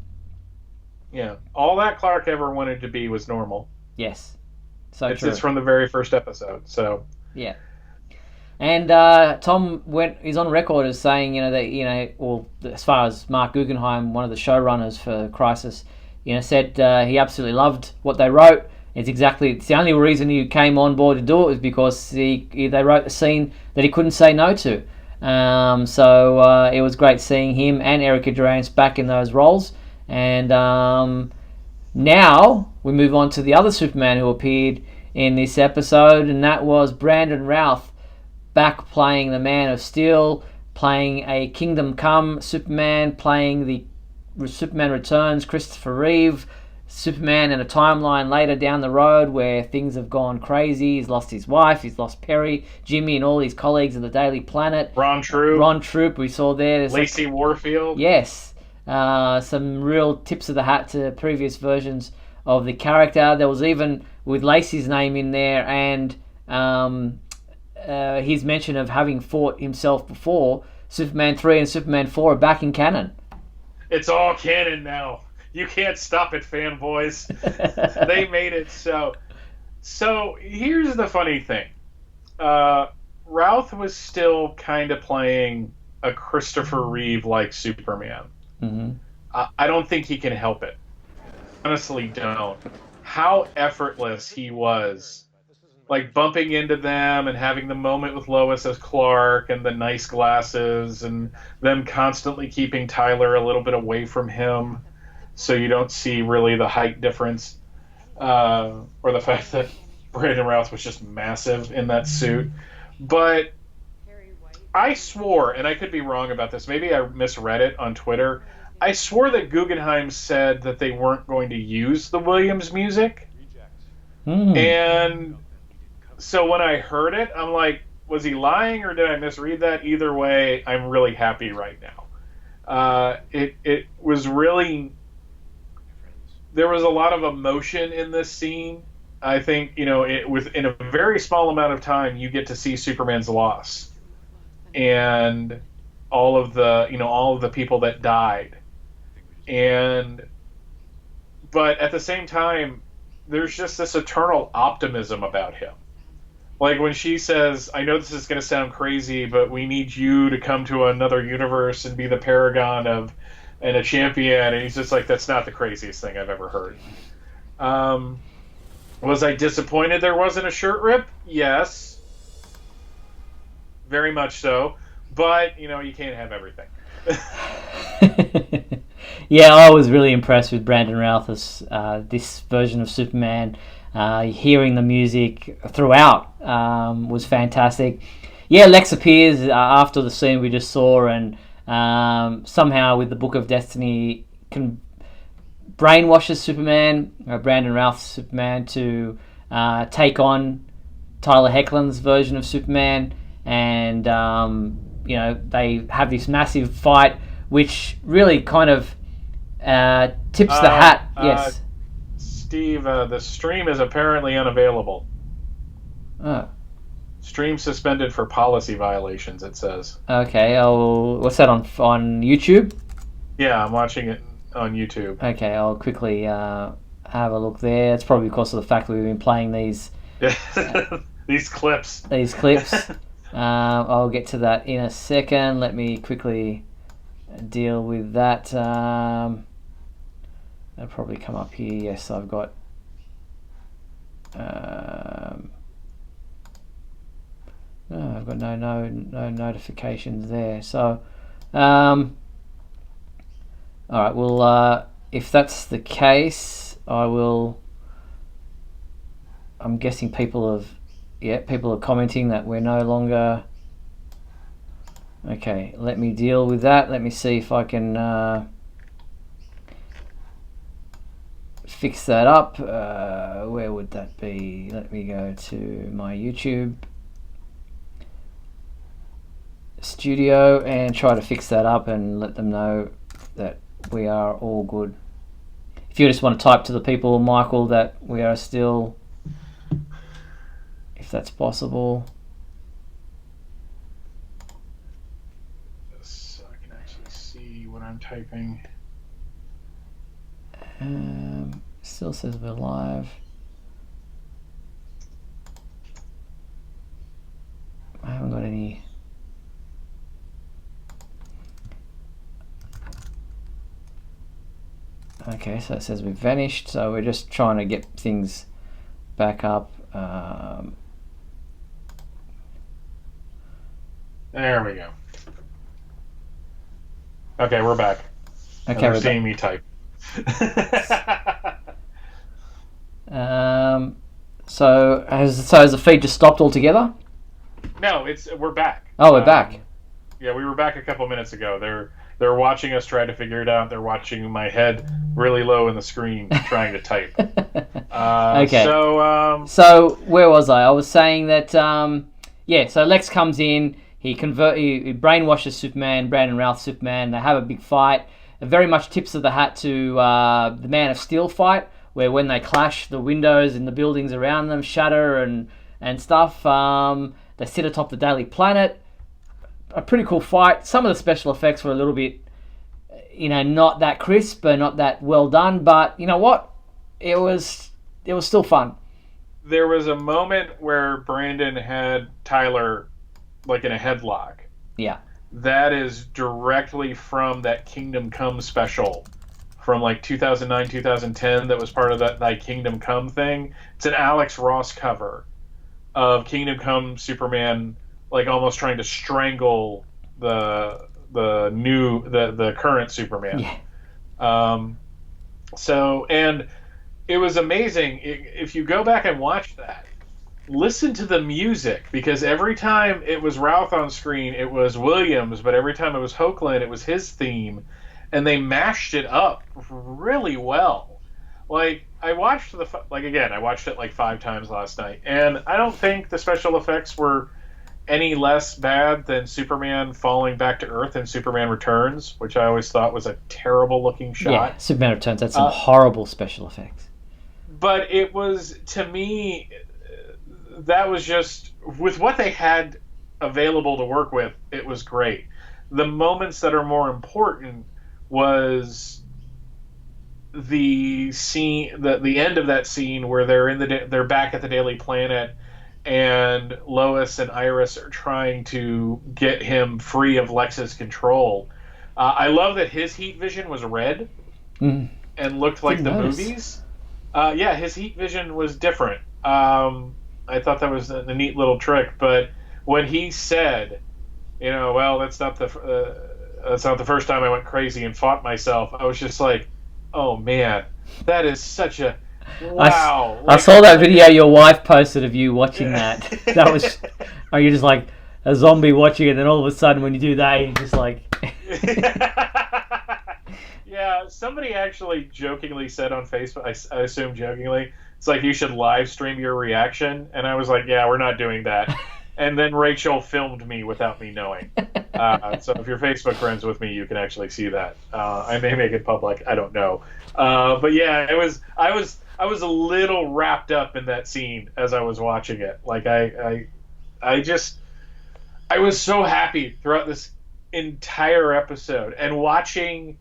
[SPEAKER 2] Yeah, all that Clark ever wanted to be was normal.
[SPEAKER 1] Yes, so
[SPEAKER 2] it's
[SPEAKER 1] true.
[SPEAKER 2] It's from the very first episode. So
[SPEAKER 1] yeah, and Tom is on record as saying, that as far as Mark Guggenheim, one of the showrunners for Crisis, said he absolutely loved what they wrote. It's the only reason he came on board to do it was because they wrote a scene that he couldn't say no to. So it was great seeing him and Erica Durance back in those roles. And now we move on to the other Superman who appeared in this episode, and that was Brandon Routh, back playing the Man of Steel. playing a Kingdom Come Superman, playing the Superman Returns Christopher Reeve Superman in a timeline later down the road where things have gone crazy. He's lost his wife, he's lost Perry, Jimmy, and all his colleagues of the Daily Planet.
[SPEAKER 2] Ron Troop
[SPEAKER 1] we saw there. There's
[SPEAKER 2] Lacey Warfield.
[SPEAKER 1] Yes. Some real tips of the hat to previous versions of the character. There was even with Lacey's name in there, and his mention of having fought himself before. Superman 3 and Superman 4 are back in canon.
[SPEAKER 2] It's all canon now. You can't stop it, fanboys. They made it so. So here's the funny thing. Routh was still kind of playing a Christopher Reeve-like Superman.
[SPEAKER 1] Mm-hmm.
[SPEAKER 2] I don't think he can help it. Honestly, don't. How effortless he was. Like bumping into them and having the moment with Lois as Clark and the nice glasses and them constantly keeping Tyler a little bit away from him so you don't see really the height difference or the fact that Brandon Routh was just massive in that suit. But I swore, and I could be wrong about this, maybe I misread it on Twitter, I swore that Guggenheim said that they weren't going to use the Williams music. And so when I heard it, I'm like, was he lying or did I misread that? Either way, I'm really happy right now. It was really... There was a lot of emotion in this scene. I think, within a very small amount of time, you get to see Superman's loss. And all of the people that died. But at the same time, there's just this eternal optimism about him. Like when she says, I know this is going to sound crazy, but we need you to come to another universe and be the paragon of, and a champion. And he's just like, that's not the craziest thing I've ever heard. Was I disappointed there wasn't a shirt rip? Yes. Very much so. But, you can't have everything.
[SPEAKER 1] Yeah, I was really impressed with Brandon Routh as this version of Superman. Hearing the music throughout was fantastic. Yeah, Lex appears after the scene we just saw, and somehow with the Book of Destiny can brainwashes Superman, Brandon Routh's Superman, to take on Tyler Hoechlin's version of Superman, and they have this massive fight, which really kind of tips the hat. Yes.
[SPEAKER 2] Steve, the stream is apparently unavailable.
[SPEAKER 1] Oh.
[SPEAKER 2] Stream suspended for policy violations, it says.
[SPEAKER 1] Okay, what's that on YouTube? Yeah,
[SPEAKER 2] I'm watching it on YouTube.
[SPEAKER 1] Okay, I'll quickly have a look there. It's probably because of the fact that we've been playing these...
[SPEAKER 2] these clips.
[SPEAKER 1] I'll get to that in a second. Let me quickly deal with that. That'll probably come up here. Yes, I've got... I've got no notifications there. So, all right. Well, if that's the case, I'm guessing people are commenting that we're no longer. Okay, let me deal with that. Let me see if I can fix that up. Where would that be? Let me go to my YouTube studio and try to fix that up and let them know that we are all good. If you just want to type to the people, Michael, that we are still, if that's possible.
[SPEAKER 2] So I can actually see what I'm typing.
[SPEAKER 1] Still says we're live. I haven't got any. Okay, so it says we've vanished, so we're just trying to get things back up.
[SPEAKER 2] There we go. Okay, we're back.
[SPEAKER 1] Okay,
[SPEAKER 2] we're seeing me type.
[SPEAKER 1] So has the feed just stopped altogether?
[SPEAKER 2] No, we're back.
[SPEAKER 1] Oh, we're back.
[SPEAKER 2] Yeah, we were back a couple minutes ago. They're watching us try to figure it out. They're watching my head really low in the screen trying to type.
[SPEAKER 1] Okay.
[SPEAKER 2] So
[SPEAKER 1] where was I? I was saying that so Lex comes in, he brainwashes Superman, Brandon Routh Superman. They have a big fight. It very much tips of the hat to the Man of Steel fight, where when they clash, the windows in the buildings around them shatter and stuff. They sit atop the Daily Planet. A pretty cool fight. Some of the special effects were a little bit, not that crisp or not that well done, but you know what? It was still fun.
[SPEAKER 2] There was a moment where Brandon had Tyler like in a headlock.
[SPEAKER 1] Yeah.
[SPEAKER 2] That is directly from that Kingdom Come special from like 2009, 2010 that was part of that Thy Kingdom Come thing. It's an Alex Ross cover of Kingdom Come Superman like almost trying to strangle the current Superman.
[SPEAKER 1] Yeah.
[SPEAKER 2] And it was amazing. If you go back and watch that, listen to the music, because every time it was Routh on screen, it was Williams, but every time it was Hoagland, it was his theme, and they mashed it up really well. Like, I watched it like 5 times last night, and I don't think the special effects were any less bad than Superman falling back to Earth in Superman Returns, which I always thought was a terrible looking shot.
[SPEAKER 1] Yeah, Superman Returns had some horrible special effects.
[SPEAKER 2] But it was, to me, that was just, with what they had available to work with, it was great. The moments that are more important was the scene, the end of that scene where they're back at the Daily Planet, and Lois and Iris are trying to get him free of Lex's control. I love that his heat vision was red and looked like the movies. His heat vision was different. I thought that was a neat little trick. But when he said, well, that's not the first time I went crazy and fought myself, I was just like, oh man, that is such a wow.
[SPEAKER 1] I saw that video your wife posted of you watching that. That was, are you just like a zombie watching it, and then all of a sudden when you do that, you're just like...
[SPEAKER 2] Yeah, somebody actually jokingly said on Facebook, I assume jokingly, it's like you should live stream your reaction, and I was like, yeah, we're not doing that. And then Rachel filmed me without me knowing. So if you're Facebook friends with me, you can actually see that. I may make it public, I don't know. But yeah, I was a little wrapped up in that scene as I was watching it. Like I was so happy throughout this entire episode, and watching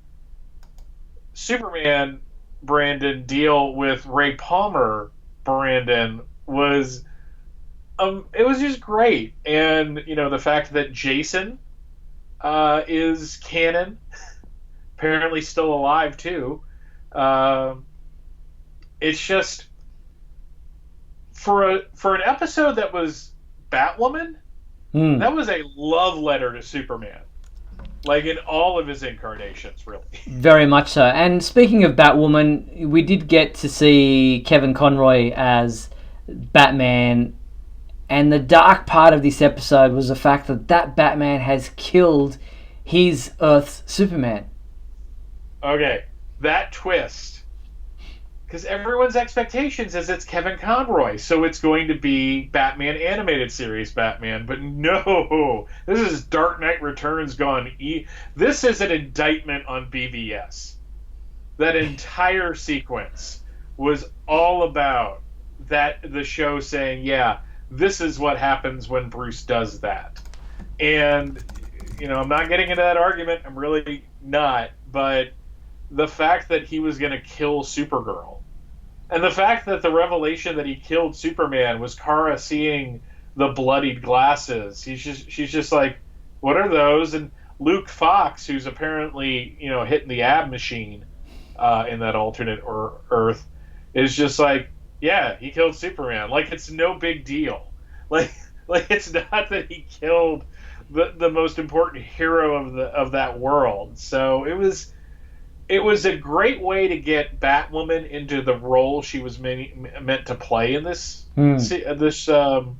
[SPEAKER 2] Superman Brandon deal with Ray Palmer Brandon was it was just great. And the fact that Jason is canon, apparently still alive too. It's just for an episode that was Batwoman, that was a love letter to Superman. Like in all of his incarnations, really.
[SPEAKER 1] Very much so. And speaking of Batwoman, we did get to see Kevin Conroy as Batman. And the dark part of this episode was the fact that Batman has killed his Earth's Superman.
[SPEAKER 2] Okay, that twist. Because everyone's expectations is it's Kevin Conroy, so it's going to be Batman animated series Batman. But no, this is Dark Knight Returns gone. This is an indictment on BVS. That entire sequence was all about the show saying, yeah, this is what happens when Bruce does that. And, I'm not getting into that argument. I'm really not. But the fact that he was going to kill Supergirl, and the fact that the revelation that he killed Superman was Kara seeing the bloodied glasses. She's just like, what are those? And Luke Fox, who's apparently, hitting the ab machine in that alternate Earth, is just like, yeah, he killed Superman. Like, it's no big deal. Like it's not that he killed the most important hero of that world. So it was a great way to get Batwoman into the role she was meant to play in this
[SPEAKER 1] crossover.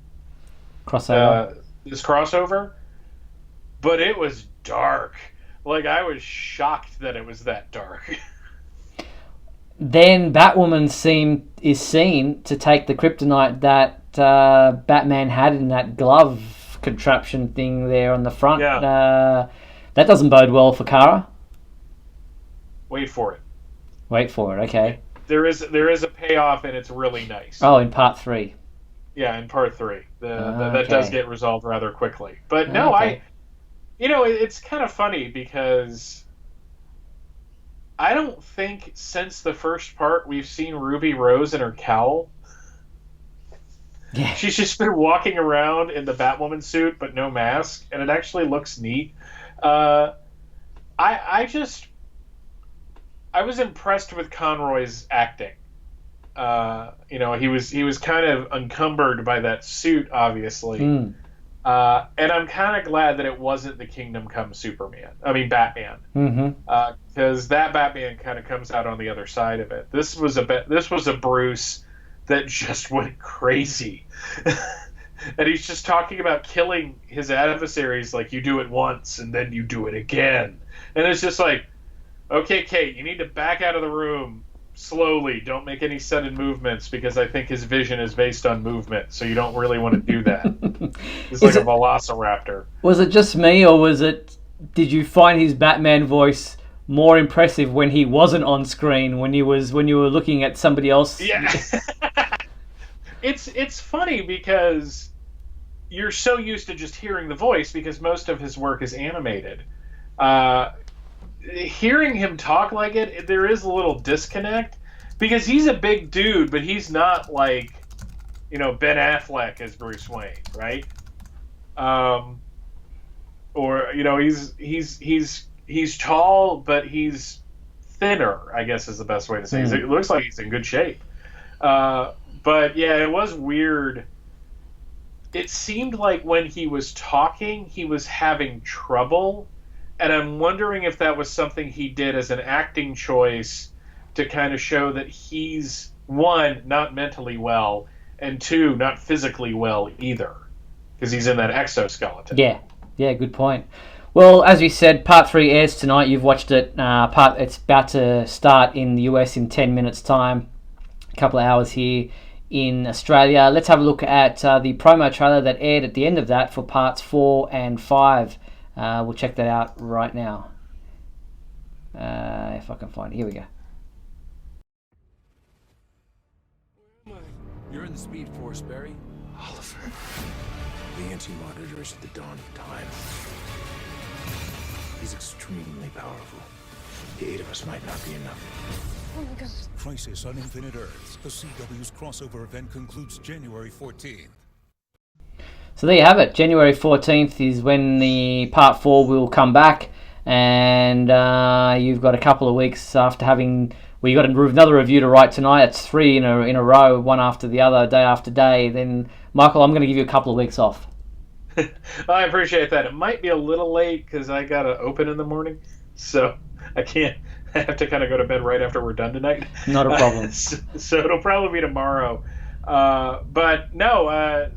[SPEAKER 2] This crossover. but it was dark. Like, I was shocked that it was that dark.
[SPEAKER 1] Then Batwoman is seen to take the kryptonite that Batman had in that glove contraption thing there on the front.
[SPEAKER 2] Yeah.
[SPEAKER 1] That doesn't bode well for Kara.
[SPEAKER 2] Wait for it.
[SPEAKER 1] Wait for it, okay.
[SPEAKER 2] There is a payoff, and it's really nice.
[SPEAKER 1] Oh, in part 3.
[SPEAKER 2] Yeah, in part 3. That
[SPEAKER 1] Okay.
[SPEAKER 2] does get resolved rather quickly. But no,
[SPEAKER 1] Okay.
[SPEAKER 2] it's kind of funny because I don't think since the first part we've seen Ruby Rose in her cowl.
[SPEAKER 1] Yeah.
[SPEAKER 2] She's just been walking around in the Batwoman suit, but no mask, and it actually looks neat. I was impressed with Conroy's acting. He was kind of encumbered by that suit, obviously.
[SPEAKER 1] Mm.
[SPEAKER 2] And I'm kind of glad that it wasn't the Kingdom Come Batman.
[SPEAKER 1] Mm-hmm.
[SPEAKER 2] Because that Batman kind of comes out on the other side of it. This was a Bruce that just went crazy. And he's just talking about killing his adversaries like you do it once and then you do it again. And it's just like, okay, Kate, you need to back out of the room slowly. Don't make any sudden movements because I think his vision is based on movement, so you don't really want to do that. He's like a velociraptor.
[SPEAKER 1] Was it just me, or did you find his Batman voice more impressive when he wasn't on screen, when you were looking at somebody else?
[SPEAKER 2] Yeah. It's funny because you're so used to just hearing the voice because most of his work is animated. Hearing him talk like it, there is a little disconnect because he's a big dude, but he's not like, Ben Affleck as Bruce Wayne, right? He's tall, but he's thinner, I guess is the best way to say it. It looks like he's in good shape. But yeah, it was weird. It seemed like when he was talking, he was having trouble. And I'm wondering if that was something he did as an acting choice to kind of show that he's, one, not mentally well, and two, not physically well either. Because he's in that exoskeleton.
[SPEAKER 1] Yeah, good point. Well, as we said, part 3 airs tonight. You've watched it. It's about to start in the US in 10 minutes' time. A couple of hours here in Australia. Let's have a look at the promo trailer that aired at the end of that for parts 4 and 5. We'll check that out right now. If I can find it. Here we go.
[SPEAKER 5] You're in the Speed Force, Barry. Oliver. The anti-monitor is at the dawn of time. He's extremely powerful. The 8 of us might not be enough.
[SPEAKER 6] Oh my God.
[SPEAKER 7] Crisis on Infinite Earths. The CW's crossover event concludes January 14th.
[SPEAKER 1] So there you have it. January 14th is when the part 4 will come back, and you've got a couple of weeks after having. Well, you've got another review to write tonight. It's 3 in a row, one after the other, day after day. Then, Michael, I'm going to give you a couple of weeks off.
[SPEAKER 2] I appreciate that. It might be a little late because I got to open in the morning, so I can't. I have to kind of go to bed right after we're done tonight.
[SPEAKER 1] Not a problem.
[SPEAKER 2] So it'll probably be tomorrow. But no.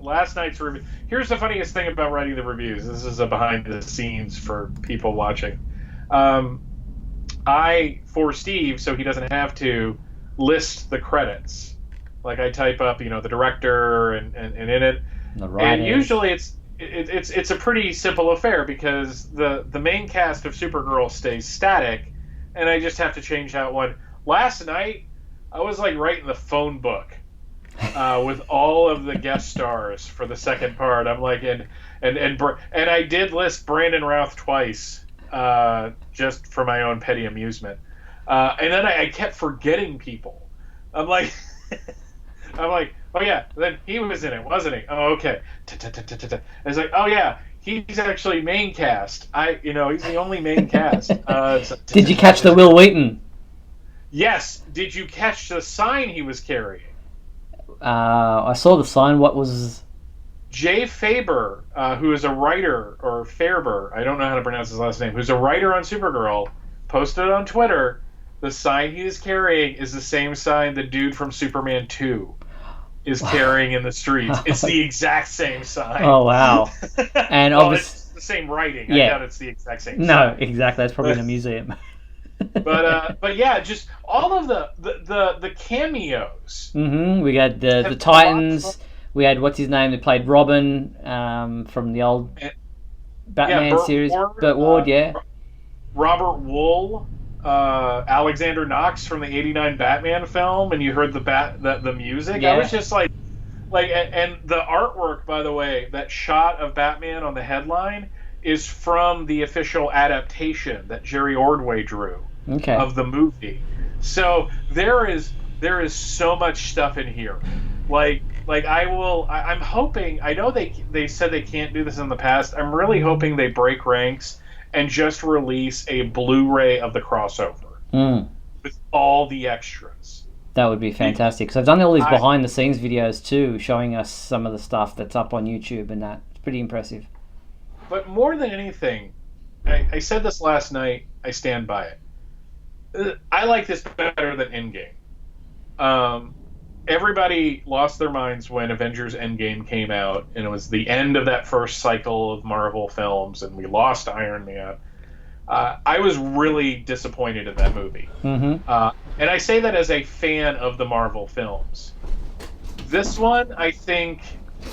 [SPEAKER 2] Last night's review. Here's the funniest thing about writing the reviews. This is a behind the scenes for people watching. For Steve, so he doesn't have to list the credits. Like I type up, the director and in it. And usually it's a pretty simple affair because the main cast of Supergirl stays static, and I just have to change out one. Last night, I was like writing the phone book. With all of the guest stars for the second part, I'm like, and I did list Brandon Routh twice, just for my own petty amusement, and then I kept forgetting people. I'm like, oh yeah, then he was in it, wasn't he? Oh okay. It's like, oh yeah, he's actually main cast. He's the only main cast.
[SPEAKER 1] Did you catch the Will Wheaton?
[SPEAKER 2] Yes. Did you catch the sign he was carrying?
[SPEAKER 1] I saw the sign. What was...
[SPEAKER 2] Jay Faber, who is a writer, or Faber, I don't know how to pronounce his last name, who's a writer on Supergirl, posted on Twitter, the sign he is carrying is the same sign the dude from Superman 2 is carrying in the streets. It's the exact same sign.
[SPEAKER 1] Oh, wow. And
[SPEAKER 2] it's the the same writing.
[SPEAKER 1] Yeah.
[SPEAKER 2] I doubt it's the exact same.
[SPEAKER 1] No,
[SPEAKER 2] side.
[SPEAKER 1] exactly. That's probably in a museum.
[SPEAKER 2] But yeah, just all of the cameos.
[SPEAKER 1] We had the Titans. We had what's his name that played Robin from the old Batman series. Burt Ward, yeah.
[SPEAKER 2] Robert Wool, Alexander Knox from the '89 Batman film, and you heard the music.
[SPEAKER 1] Yeah.
[SPEAKER 2] I was just like, and the artwork, by the way, that shot of Batman on the headline is from the official adaptation that Jerry Ordway drew of the movie. So there is so much stuff in here. I'm hoping, I know they said they can't do this in the past. I'm really hoping they break ranks and just release a Blu-ray of the crossover with all the extras.
[SPEAKER 1] That would be fantastic. Because I've done all these behind the scenes videos too, showing us some of the stuff that's up on YouTube, and that it's pretty impressive.
[SPEAKER 2] But more than anything, I said this last night, I stand by it. I like this better than Endgame. Everybody lost their minds when Avengers Endgame came out, and it was the end of that first cycle of Marvel films, and we lost Iron Man. I was really disappointed in that movie. And I say that as a fan of the Marvel films. This one, I think,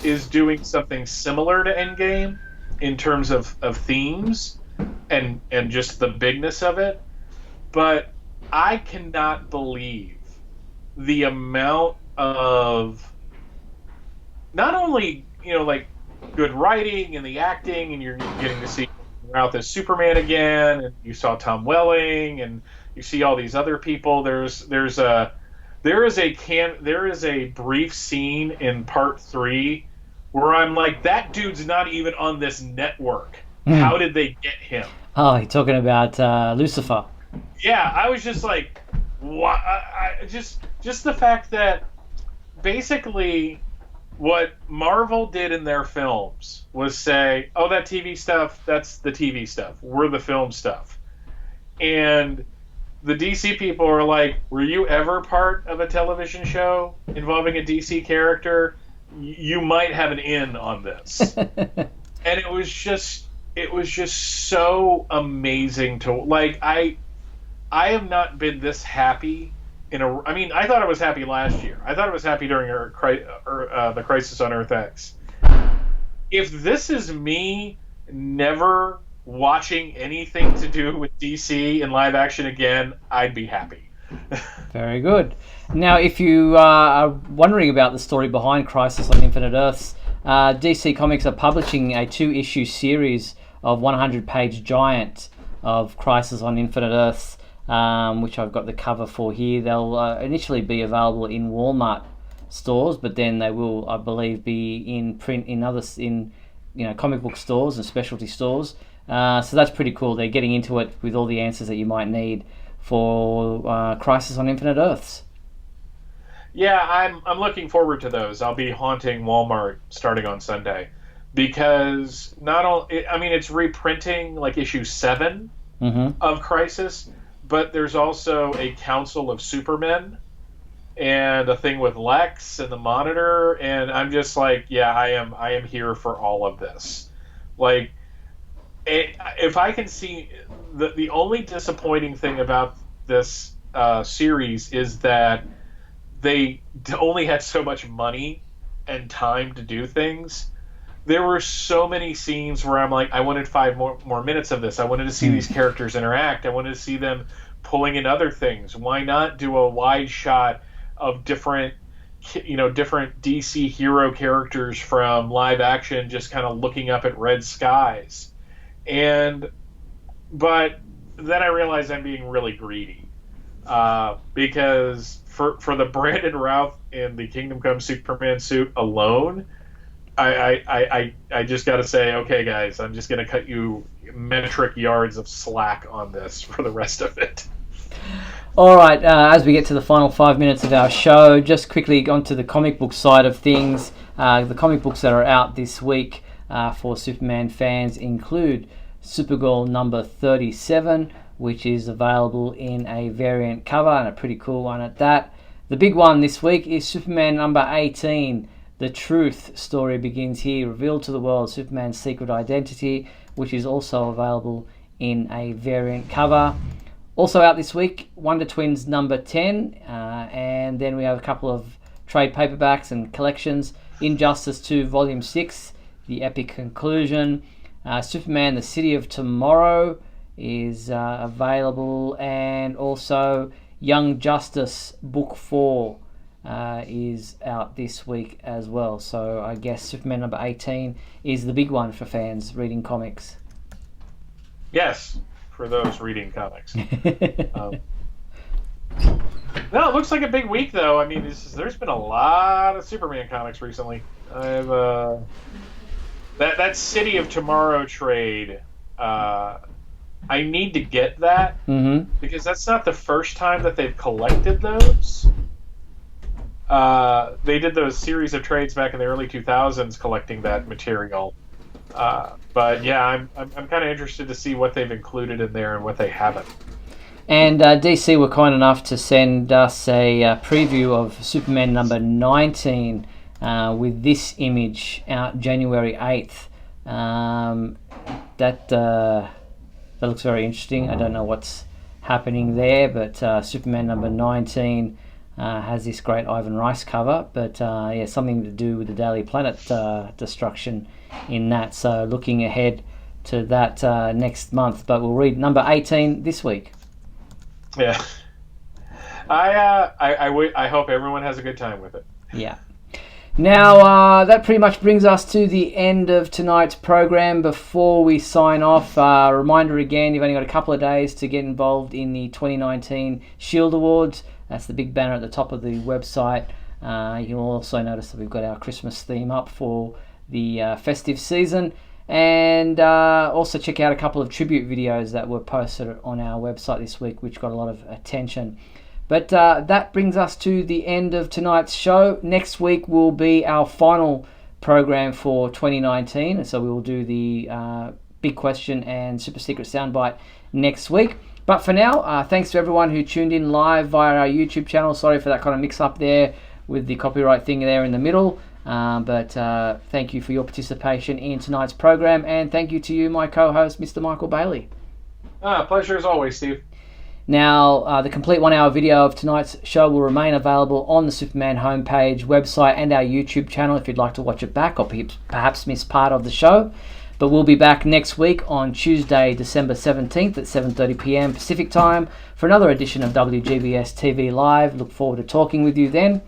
[SPEAKER 2] is doing something similar to Endgame in terms of themes and just the bigness of it. But I cannot believe the amount of not only good writing and the acting, and you're getting to see Routh as Superman again, and you saw Tom Welling, and you see all these other people. There is a brief scene in part 3 where I'm like, that dude's not even on this network. How did they get him?
[SPEAKER 1] Oh, you're talking about Lucifer.
[SPEAKER 2] Yeah, I was just like, what? Just the fact that basically what Marvel did in their films was say, oh, that TV stuff, that's the TV stuff. We're the film stuff. And the DC people are like, were you ever part of a television show involving a DC character? You might have an in on this. And it was just so amazing to, like, I have not been this happy I mean, I thought I was happy last year. I thought I was happy during the Crisis on Earth X. If this is me never watching anything to do with DC in live action again, I'd be happy.
[SPEAKER 1] Very good. Now, if you are wondering about the story behind Crisis on Infinite Earths, DC Comics are publishing a 2-issue series of 100-page giant of Crisis on Infinite Earths, which I've got the cover for here. They'll initially be available in Walmart stores, but then they will, I believe, be in print in comic book stores and specialty stores. So that's pretty cool. They're getting into it with all the answers that you might need for Crisis on Infinite Earths.
[SPEAKER 2] Yeah, I'm looking forward to those. I'll be haunting Walmart starting on Sunday because it's reprinting like issue 7 of Crisis. But there's also a Council of Supermen and a thing with Lex and the Monitor, and I'm just like, yeah, I am here for all of this. Like, if I can see, the only disappointing thing about this series is that they only had so much money and time to do things. There were so many scenes where I'm like, I wanted 5 more minutes of this. I wanted to see these characters interact. I wanted to see them pulling in other things. Why not do a wide shot of different DC hero characters from live action just kind of looking up at red skies? But then I realized I'm being really greedy because for the Brandon Routh in the Kingdom Come Superman suit alone, I just got to say, okay, guys, I'm just going to cut you metric yards of slack on this for the rest of it.
[SPEAKER 1] All right, as we get to the final 5 minutes of our show, just quickly onto the comic book side of things. The comic books that are out this week for Superman fans include Supergirl number 37, which is available in a variant cover, and a pretty cool one at that. The big one this week is Superman number 18, The truth story begins here, revealed to the world Superman's secret identity, which is also available in a variant cover. Also out this week, Wonder Twins number 10, and then we have a couple of trade paperbacks and collections. Injustice 2 Volume 6, the epic conclusion. Superman, the City of Tomorrow is available, and also Young Justice Book 4 is out this week as well. So I guess Superman number 18 is the big one for fans reading comics.
[SPEAKER 2] Yes, for those reading comics. No, it looks like a big week, though. I mean, there's been a lot of Superman comics recently. I have that City of Tomorrow trade. I need to get that because that's not the first time that they've collected those. They did those series of trades back in the early 2000s collecting that material. But yeah, I'm kind of interested to see what they've included in there and what they haven't.
[SPEAKER 1] And DC were kind enough to send us a preview of Superman number 19 with this image out January 8th. That looks very interesting. I don't know what's happening there, but Superman number 19 has this great Ivan Rice cover, but yeah, something to do with the Daily Planet destruction in that. So looking ahead to that next month, but we'll read number 18 this week.
[SPEAKER 2] Yeah, I hope everyone has a good time with it.
[SPEAKER 1] Yeah. Now, that pretty much brings us to the end of tonight's program. Before we sign off, reminder again, you've only got a couple of days to get involved in the 2019 Shield Awards. That's the big banner at the top of the website. You'll also notice that we've got our Christmas theme up for the festive season. And also check out a couple of tribute videos that were posted on our website this week, which got a lot of attention. But that brings us to the end of tonight's show. Next week will be our final program for 2019. So we will do the big question and super secret soundbite next week. But for now, thanks to everyone who tuned in live via our YouTube channel. Sorry for that kind of mix up there with the copyright thing there in the middle. But thank you for your participation in tonight's program, and thank you to you, my co-host, Mr. Michael Bailey.
[SPEAKER 2] Pleasure as always, Steve.
[SPEAKER 1] Now, the complete 1 hour video of tonight's show will remain available on the Superman homepage, website, and our YouTube channel if you'd like to watch it back or perhaps miss part of the show. But we'll be back next week on Tuesday, December 17th at 7:30 p.m. Pacific Time for another edition of WGBS TV Live. Look forward to talking with you then.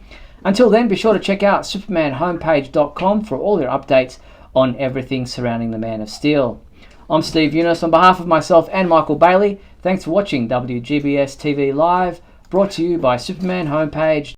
[SPEAKER 1] Until then, be sure to check out supermanhomepage.com for all your updates on everything surrounding the Man of Steel. I'm Steve Yunus. On behalf of myself and Michael Bailey, thanks for watching WGBS TV Live, brought to you by Superman Homepage.